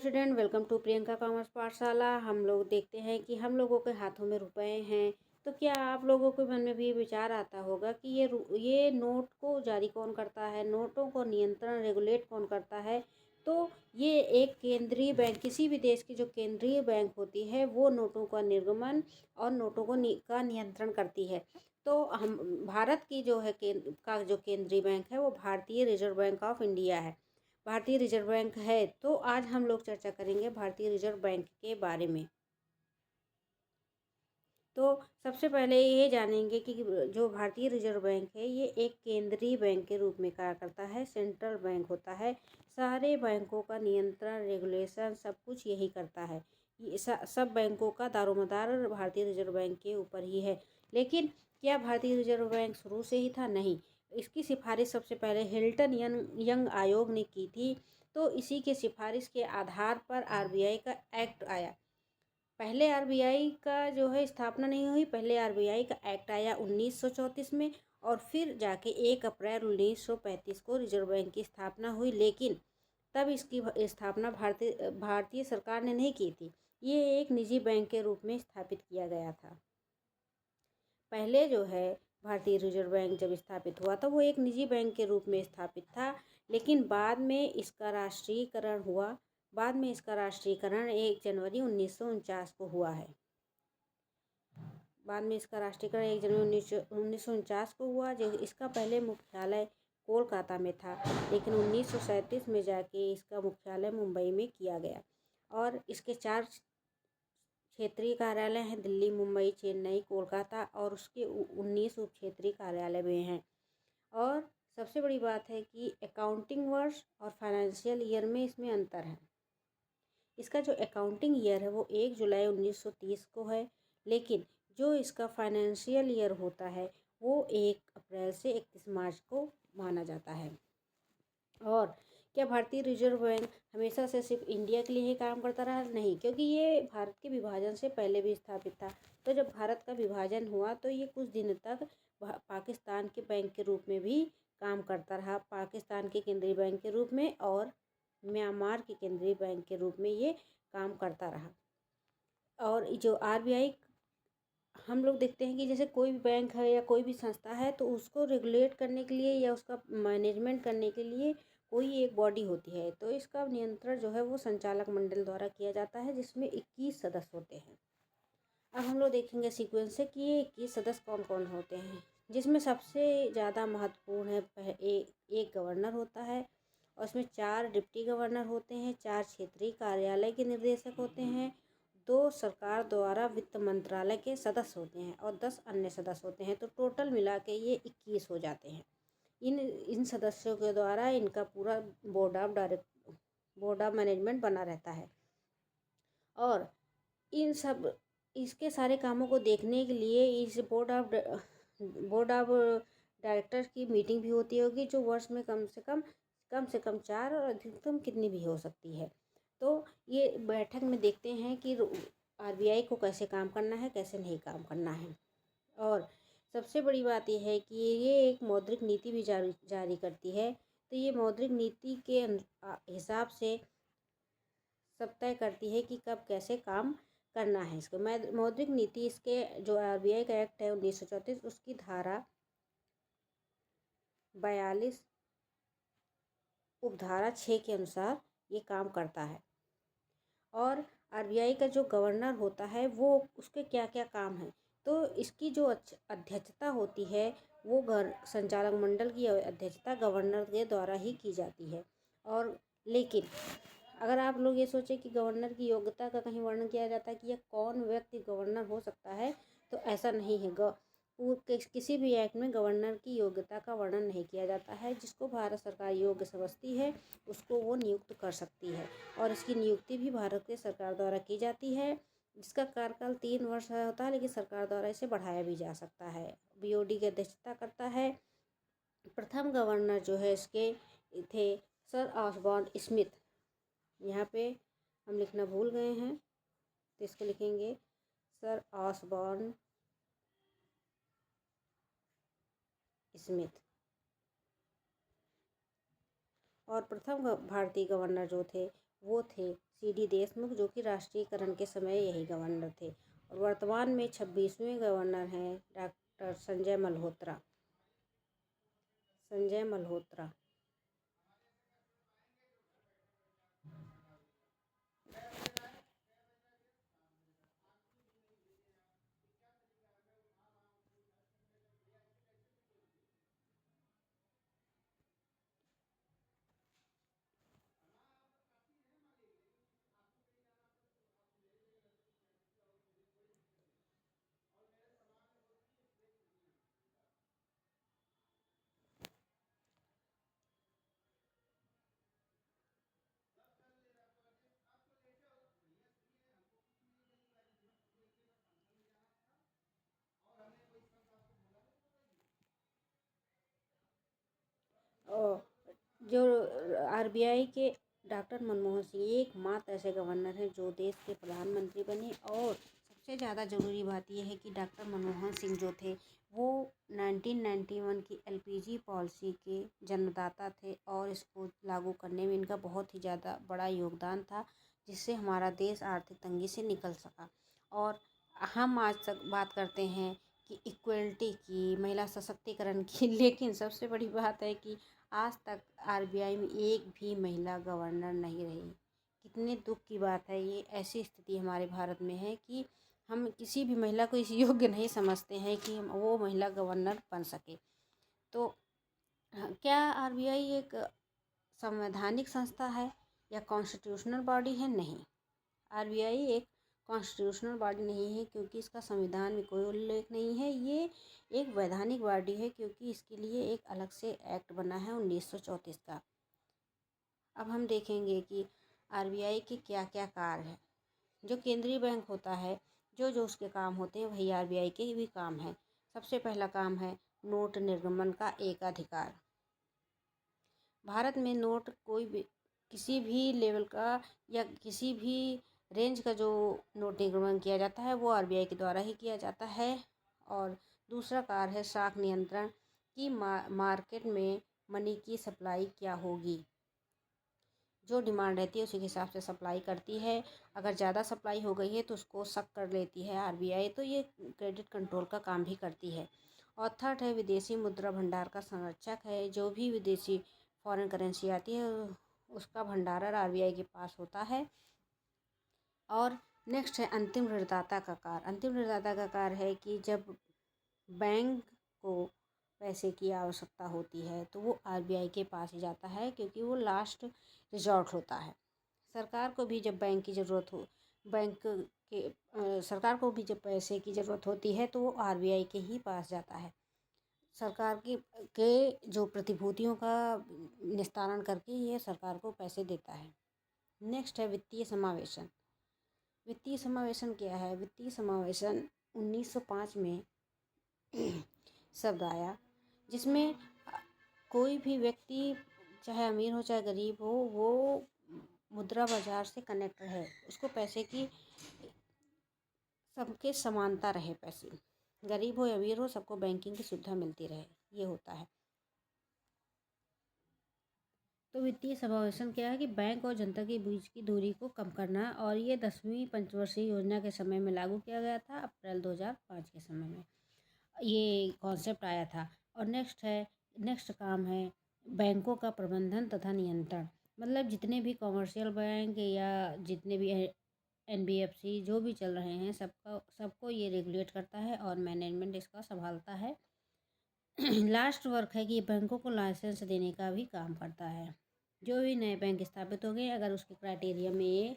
Student, welcome to Priyanka commerce Pathshala. हम लोग देखते हैं कि हम लोगों के हाथों में रुपए हैं, तो क्या आप लोगों के मन में भी विचार आता होगा कि ये नोट को जारी कौन करता है, नोटों को नियंत्रण रेगुलेट कौन करता है। तो ये एक केंद्रीय बैंक, किसी भी देश की जो केंद्रीय बैंक होती है वो नोटों का निर्गमन और नोटों को का नियंत्रण करती है। तो हम भारत की जो है जो केंद्रीय बैंक है वो भारतीय रिजर्व बैंक ऑफ इंडिया है, भारतीय रिजर्व बैंक है। तो आज हम लोग चर्चा करेंगे भारतीय रिजर्व बैंक के बारे में। तो सबसे पहले ये जानेंगे कि जो भारतीय रिजर्व बैंक है ये एक केंद्रीय बैंक के रूप में कार्य करता है, सेंट्रल बैंक होता है। सारे बैंकों का नियंत्रण, रेगुलेशन सब कुछ यही करता है। ये सब बैंकों का दारोमदार भारतीय रिजर्व बैंक के ऊपर ही है। लेकिन क्या भारतीय रिजर्व बैंक शुरू से ही था? नहीं, इसकी सिफारिश सबसे पहले हिल्टन यंग आयोग ने की थी। तो इसी के सिफारिश के आधार पर आरबीआई का एक्ट आया। पहले आरबीआई का जो है स्थापना नहीं हुई, पहले आरबीआई का एक्ट आया 1934 में, और फिर जाके 1 अप्रैल 1935 को रिजर्व बैंक की स्थापना हुई। लेकिन तब इसकी स्थापना भारतीय सरकार ने नहीं की थी, ये एक निजी बैंक के रूप में स्थापित किया गया था। पहले जो है भारतीय रिजर्व बैंक जब स्थापित हुआ था वो एक निजी बैंक के रूप में स्थापित था, लेकिन बाद में इसका राष्ट्रीयकरण हुआ। बाद में इसका राष्ट्रीयकरण 1 जनवरी 1949 को हुआ है। बाद में इसका राष्ट्रीयकरण 1 जनवरी 1949 को हुआ। जो इसका पहले मुख्यालय कोलकाता में था, लेकिन 1937 में जाके इसका मुख्यालय मुंबई में किया गया। और इसके 4 क्षेत्रीय कार्यालय हैं, दिल्ली, मुंबई, चेन्नई, कोलकाता, और उसके 19 उप क्षेत्रीय कार्यालय भी हैं। और सबसे बड़ी बात है कि अकाउंटिंग वर्ष और फाइनेंशियल ईयर में इसमें अंतर है। इसका जो अकाउंटिंग ईयर है वो 1 जुलाई 1930 को है, लेकिन जो इसका फाइनेंशियल ईयर होता है वो 1 अप्रैल से 31 मार्च को माना जाता है। और क्या भारतीय रिजर्व बैंक हमेशा से सिर्फ इंडिया के लिए ही काम करता रहा? नहीं, क्योंकि ये भारत के विभाजन से पहले भी स्थापित था। तो जब भारत का विभाजन हुआ तो ये कुछ दिन तक पाकिस्तान के बैंक के रूप में भी काम करता रहा, पाकिस्तान के केंद्रीय बैंक के रूप में, और म्यांमार के केंद्रीय बैंक के रूप में ये काम करता रहा। और जो आरबीआई, हम लोग देखते हैं कि जैसे कोई भी बैंक है या कोई भी संस्था है तो उसको रेगुलेट करने के लिए या उसका मैनेजमेंट करने के लिए कोई एक बॉडी होती है। तो इसका नियंत्रण जो है वो संचालक मंडल द्वारा किया जाता है, जिसमें 21 सदस्य होते हैं। अब हम लोग देखेंगे सीक्वेंस से कि ये 21 सदस्य कौन कौन होते हैं, जिसमें सबसे ज़्यादा महत्वपूर्ण है एक गवर्नर होता है, और उसमें 4 डिप्टी गवर्नर होते हैं, 4 क्षेत्रीय कार्यालय के निर्देशक होते हैं, 2 सरकार द्वारा वित्त मंत्रालय के सदस्य होते हैं, और 10 अन्य सदस्य होते हैं। तो टोटल मिला के ये 21 हो जाते हैं। इन सदस्यों के द्वारा इनका पूरा बोर्ड ऑफ मैनेजमेंट बना रहता है। और इन सब इसके सारे कामों को देखने के लिए इस बोर्ड ऑफ डायरेक्टर्स की मीटिंग भी होती होगी, जो वर्ष में कम से कम 4 और अधिकतम कितनी भी हो सकती है। तो ये बैठक में देखते हैं कि आरबीआई को कैसे काम करना है, कैसे नहीं काम करना है। और सबसे बड़ी बात यह है कि ये एक मौद्रिक नीति भी जारी करती है। तो ये मौद्रिक नीति के हिसाब से सब तय करती है कि कब कैसे काम करना है। इसको मौद्रिक नीति, इसके जो आरबीआई का एक्ट है 1934, उसकी धारा 42 उपधारा 6 के अनुसार ये काम करता है। और आरबीआई का जो गवर्नर होता है वो उसके क्या क्या काम है, तो इसकी जो अध्यक्षता होती है वो संचालक मंडल की अध्यक्षता गवर्नर के द्वारा ही की जाती है। और लेकिन अगर आप लोग ये सोचें कि गवर्नर की योग्यता का कहीं वर्णन किया जाता है कि यह कौन व्यक्ति गवर्नर हो सकता है, तो ऐसा नहीं है। किसी भी एक्ट में गवर्नर की योग्यता का वर्णन नहीं किया जाता है। जिसको भारत सरकार योग्य समझती है उसको वो नियुक्त कर सकती है, और इसकी नियुक्ति भी भारत के सरकार द्वारा की जाती है, जिसका कार्यकाल 3 वर्ष होता है, लेकिन सरकार द्वारा इसे बढ़ाया भी जा सकता है। बीओडी की अध्यक्षता करता है। प्रथम गवर्नर जो है इसके थे सर ऑसबॉर्न स्मिथ। यहाँ पे हम लिखना भूल गए हैं, तो इसको लिखेंगे सर ऑसबॉर्न स्मिथ। और प्रथम भारतीय गवर्नर जो थे वो थे CD देशमुख, जो कि राष्ट्रीयकरण के समय यही गवर्नर थे। और वर्तमान में 26वें गवर्नर हैं डॉक्टर संजय मल्होत्रा। संजय मल्होत्रा। और जो RBI के डॉक्टर मनमोहन सिंह एकमात्र ऐसे गवर्नर हैं जो देश के प्रधानमंत्री बने। और सबसे ज़्यादा ज़रूरी बात यह है कि डॉक्टर मनमोहन सिंह जो थे वो 1991 की LPG पॉलिसी के जन्मदाता थे और इसको लागू करने में इनका बहुत ही ज़्यादा बड़ा योगदान था, जिससे हमारा देश आर्थिक तंगी से निकल सका। और हम आज तक बात करते हैं कि इक्वलिटी की, महिला सशक्तिकरण की, लेकिन सबसे बड़ी बात है कि आज तक RBI में एक भी महिला गवर्नर नहीं रही। कितने दुख की बात है ये। ऐसी स्थिति हमारे भारत में है कि हम किसी भी महिला को इस योग्य नहीं समझते हैं कि वो महिला गवर्नर बन सके। तो क्या RBI एक संवैधानिक संस्था है या कॉन्स्टिट्यूशनल बॉडी है? नहीं, RBI एक कॉन्स्टिट्यूशनल बॉडी नहीं है, क्योंकि इसका संविधान में कोई उल्लेख नहीं है। ये एक वैधानिक बॉडी है, क्योंकि इसके लिए एक अलग से एक्ट बना है 1934 का। अब हम देखेंगे कि RBI के क्या क्या कार्य हैं। जो केंद्रीय बैंक होता है, जो जो उसके काम होते हैं वही RBI के भी काम हैं। सबसे पहला काम है नोट निर्गमन का एकाधिकार। भारत में नोट कोई भी किसी भी लेवल का या किसी भी रेंज का जो नोट निर्गमन किया जाता है वो RBI के द्वारा ही किया जाता है। और दूसरा कार्य है साख नियंत्रण की, मार्केट में मनी की सप्लाई क्या होगी। जो डिमांड रहती है उसी के हिसाब से सप्लाई करती है। अगर ज़्यादा सप्लाई हो गई है तो उसको सक कर लेती है RBI। तो ये क्रेडिट कंट्रोल का काम भी करती है। और थर्ड है विदेशी मुद्रा भंडार का संरक्षक है। जो भी विदेशी फॉरेन करेंसी आती है उसका भंडारण RBI के पास होता है। और नेक्स्ट है अंतिम ऋणदाता का कार्य। अंतिम ऋणदाता का कार्य है कि जब बैंक को पैसे की आवश्यकता होती है तो वो RBI के पास ही जाता है, क्योंकि वो लास्ट रिजॉर्ट होता है। सरकार को भी जब बैंक की ज़रूरत हो सरकार को भी जब पैसे की ज़रूरत होती है तो वो RBI के ही पास जाता है। सरकार के जो प्रतिभूतियों का निस्तारण करके ये सरकार को पैसे देता है। नेक्स्ट है वित्तीय समावेशन। वित्तीय समावेशन क्या है? वित्तीय समावेशन 1905 में शब्द आया, जिसमें कोई भी व्यक्ति चाहे अमीर हो चाहे गरीब हो, वो मुद्रा बाजार से कनेक्ट रहे, उसको पैसे की सबके समानता रहे। पैसे गरीब हो या अमीर हो, सबको बैंकिंग की सुविधा मिलती रहे, ये होता है। तो वित्तीय समावेशन क्या है कि बैंक और जनता के बीच की दूरी को कम करना। और ये 10वीं पंचवर्षीय योजना के समय में लागू किया गया था, अप्रैल 2005 के समय में ये कॉन्सेप्ट आया था। और नेक्स्ट काम है बैंकों का प्रबंधन तथा नियंत्रण। मतलब जितने भी कॉमर्शियल बैंक या जितने भी NBFC जो भी चल रहे हैं, सबको ये रेगुलेट करता है और मैनेजमेंट इसका संभालता है। लास्ट वर्क है कि बैंकों को लाइसेंस देने का भी काम करता है। जो भी नए बैंक स्थापित हो गए, अगर उसके क्राइटेरिया में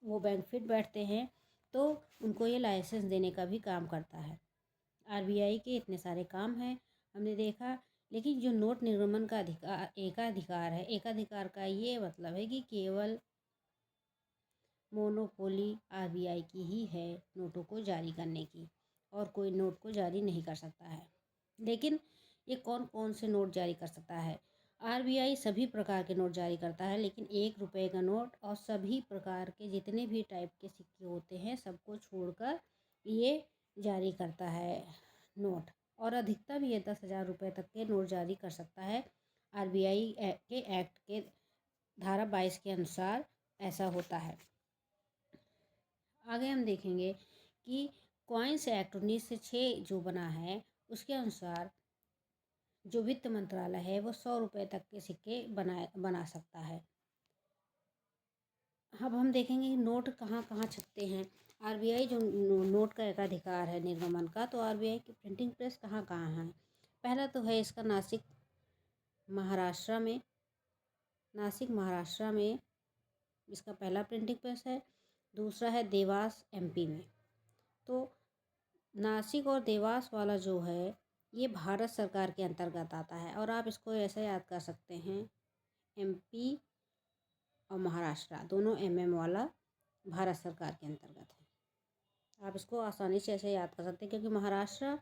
वो बैंक फिट बैठते हैं तो उनको ये लाइसेंस देने का भी काम करता है। RBI के इतने सारे काम हैं हमने देखा। लेकिन जो नोट निर्गमन का एकाधिकार है, एकाधिकार का ये मतलब है कि केवल मोनोपोली RBI की ही है नोटों को जारी करने की, और कोई नोट को जारी नहीं कर सकता है। लेकिन ये कौन कौन से नोट जारी कर सकता है? RBI सभी प्रकार के नोट जारी करता है, लेकिन 1 रुपये का नोट और सभी प्रकार के जितने भी टाइप के सिक्के होते हैं सबको छोड़कर ये जारी करता है नोट। और अधिकतम ये 10,000 रुपये तक के नोट जारी कर सकता है। RBI के एक्ट के धारा 22 के अनुसार ऐसा होता है। आगे हम देखेंगे कि कॉइन्स एक्ट 1906 जो बना है उसके अनुसार जो वित्त मंत्रालय है वो 100 रुपये तक के सिक्के बना सकता है। अब हम देखेंगे कि नोट कहाँ कहाँ छपते हैं। आरबीआई जो नोट का एक अधिकार है निर्गमन का, तो आरबीआई की प्रिंटिंग प्रेस कहाँ कहाँ है। पहला तो है इसका नासिक महाराष्ट्र में इसका पहला प्रिंटिंग प्रेस है। दूसरा है देवास एमपी में। तो नासिक और देवास वाला जो है ये भारत सरकार के अंतर्गत आता है, और आप इसको ऐसे याद कर सकते हैं, एमपी और महाराष्ट्र दोनों एमएम वाला भारत सरकार के अंतर्गत है। आप इसको आसानी से ऐसे याद कर सकते हैं, क्योंकि महाराष्ट्र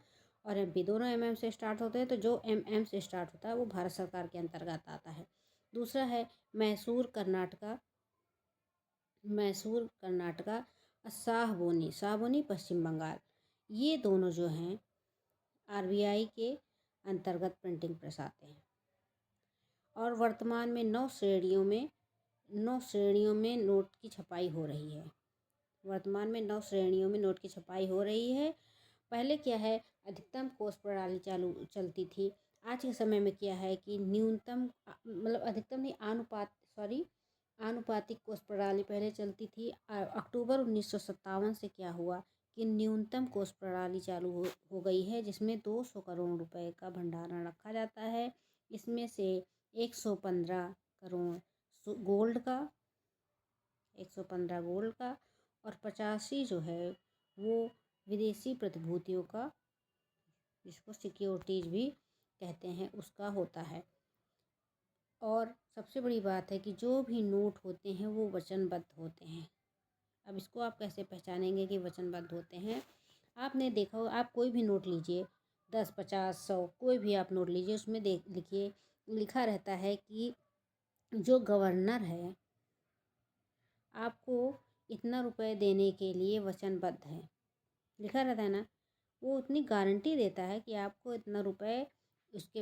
और एमपी दोनों एमएम से स्टार्ट होते हैं, तो जो एमएम से स्टार्ट होता है वो भारत सरकार के अंतर्गत आता है। दूसरा है मैसूर कर्नाटका, शाहबोनी पश्चिम बंगाल। ये दोनों जो हैं आरबीआई के अंतर्गत प्रिंटिंग प्रेस आते हैं। और वर्तमान में 9 श्रेणियों में नोट की छपाई हो रही है। वर्तमान में 9 श्रेणियों में नोट की छपाई हो रही है। पहले क्या है, अधिकतम कोष प्रणाली चलती थी। आज के समय में क्या है कि न्यूनतम मतलब अधिकतम नहीं, आनुपातिक कोष प्रणाली पहले चलती थी। अक्टूबर 1957 से क्या हुआ कि न्यूनतम कोष प्रणाली चालू हो गई है, जिसमें 200 करोड़ रुपए का भंडारण रखा जाता है। इसमें से 115 करोड़ गोल्ड का, 115 गोल्ड का और 85 जो है वो विदेशी प्रतिभूतियों का, जिसको सिक्योरिटीज भी कहते हैं, उसका होता है। और सबसे बड़ी बात है कि जो भी नोट होते हैं वो वचनबद्ध होते हैं। अब इसको आप कैसे पहचानेंगे कि वचनबद्ध होते हैं। आपने देखा हो, आप कोई भी नोट लीजिए, 10, 50, 100 कोई भी आप नोट लीजिए, उसमें लिखिए, लिखा रहता है कि जो गवर्नर है आपको इतना रुपए देने के लिए वचनबद्ध है, लिखा रहता है ना। वो उतनी गारंटी देता है कि आपको इतना रुपए उसके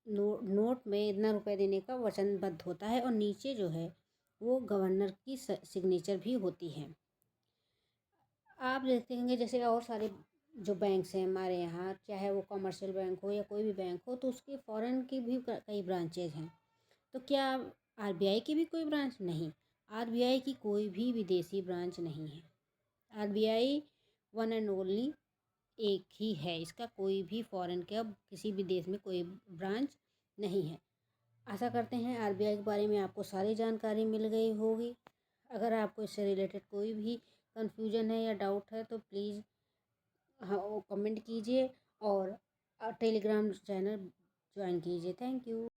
नोट में इतना रुपए देने का वचनबद्ध होता है, और नीचे जो है वो गवर्नर की सिग्नेचर भी होती है। आप देखेंगे जैसे और सारे जो बैंक्स हैं हमारे यहाँ, चाहे वो कमर्शियल बैंक हो या कोई भी बैंक हो, तो उसके फॉरेन की भी कई ब्रांचेज हैं। तो क्या आरबीआई की भी कोई ब्रांच नहीं? आरबीआई की कोई भी विदेशी ब्रांच नहीं है। आरबीआई वन एंड ओनली एक ही है। इसका कोई भी फॉरेन के, अब किसी भी देश में कोई ब्रांच नहीं है। आशा करते हैं आरबीआई के बारे में आपको सारी जानकारी मिल गई होगी। अगर आपको इससे रिलेटेड कोई भी कन्फ्यूजन है या डाउट है तो प्लीज़ हाँ कमेंट कीजिए, और टेलीग्राम चैनल ज्वाइन कीजिए। Thank you.